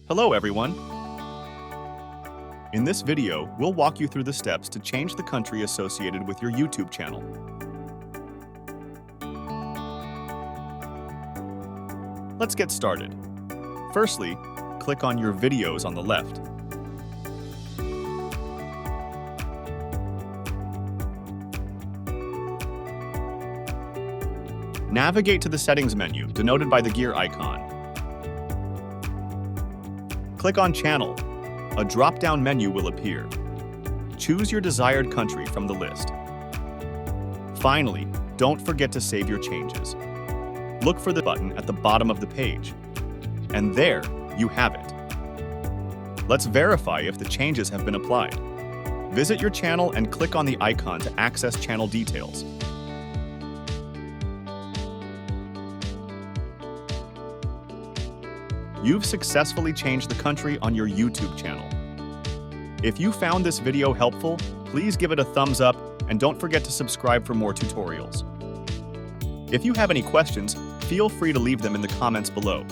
Hello everyone! In this video, we'll walk you through the steps to change the country associated with your YouTube channel. Let's get started. Firstly, click on your videos on the left. Navigate to the settings menu, denoted by the gear icon. Click on Channel. A drop-down menu will appear. Choose your desired country from the list. Finally, don't forget to save your changes. Look for the button at the bottom of the page. And there, you have it. Let's verify if the changes have been applied. Visit your channel and click on the icon to access channel details. You've successfully changed the country on your YouTube channel. If you found this video helpful, please give it a thumbs up and don't forget to subscribe for more tutorials. If you have any questions, feel free to leave them in the comments below.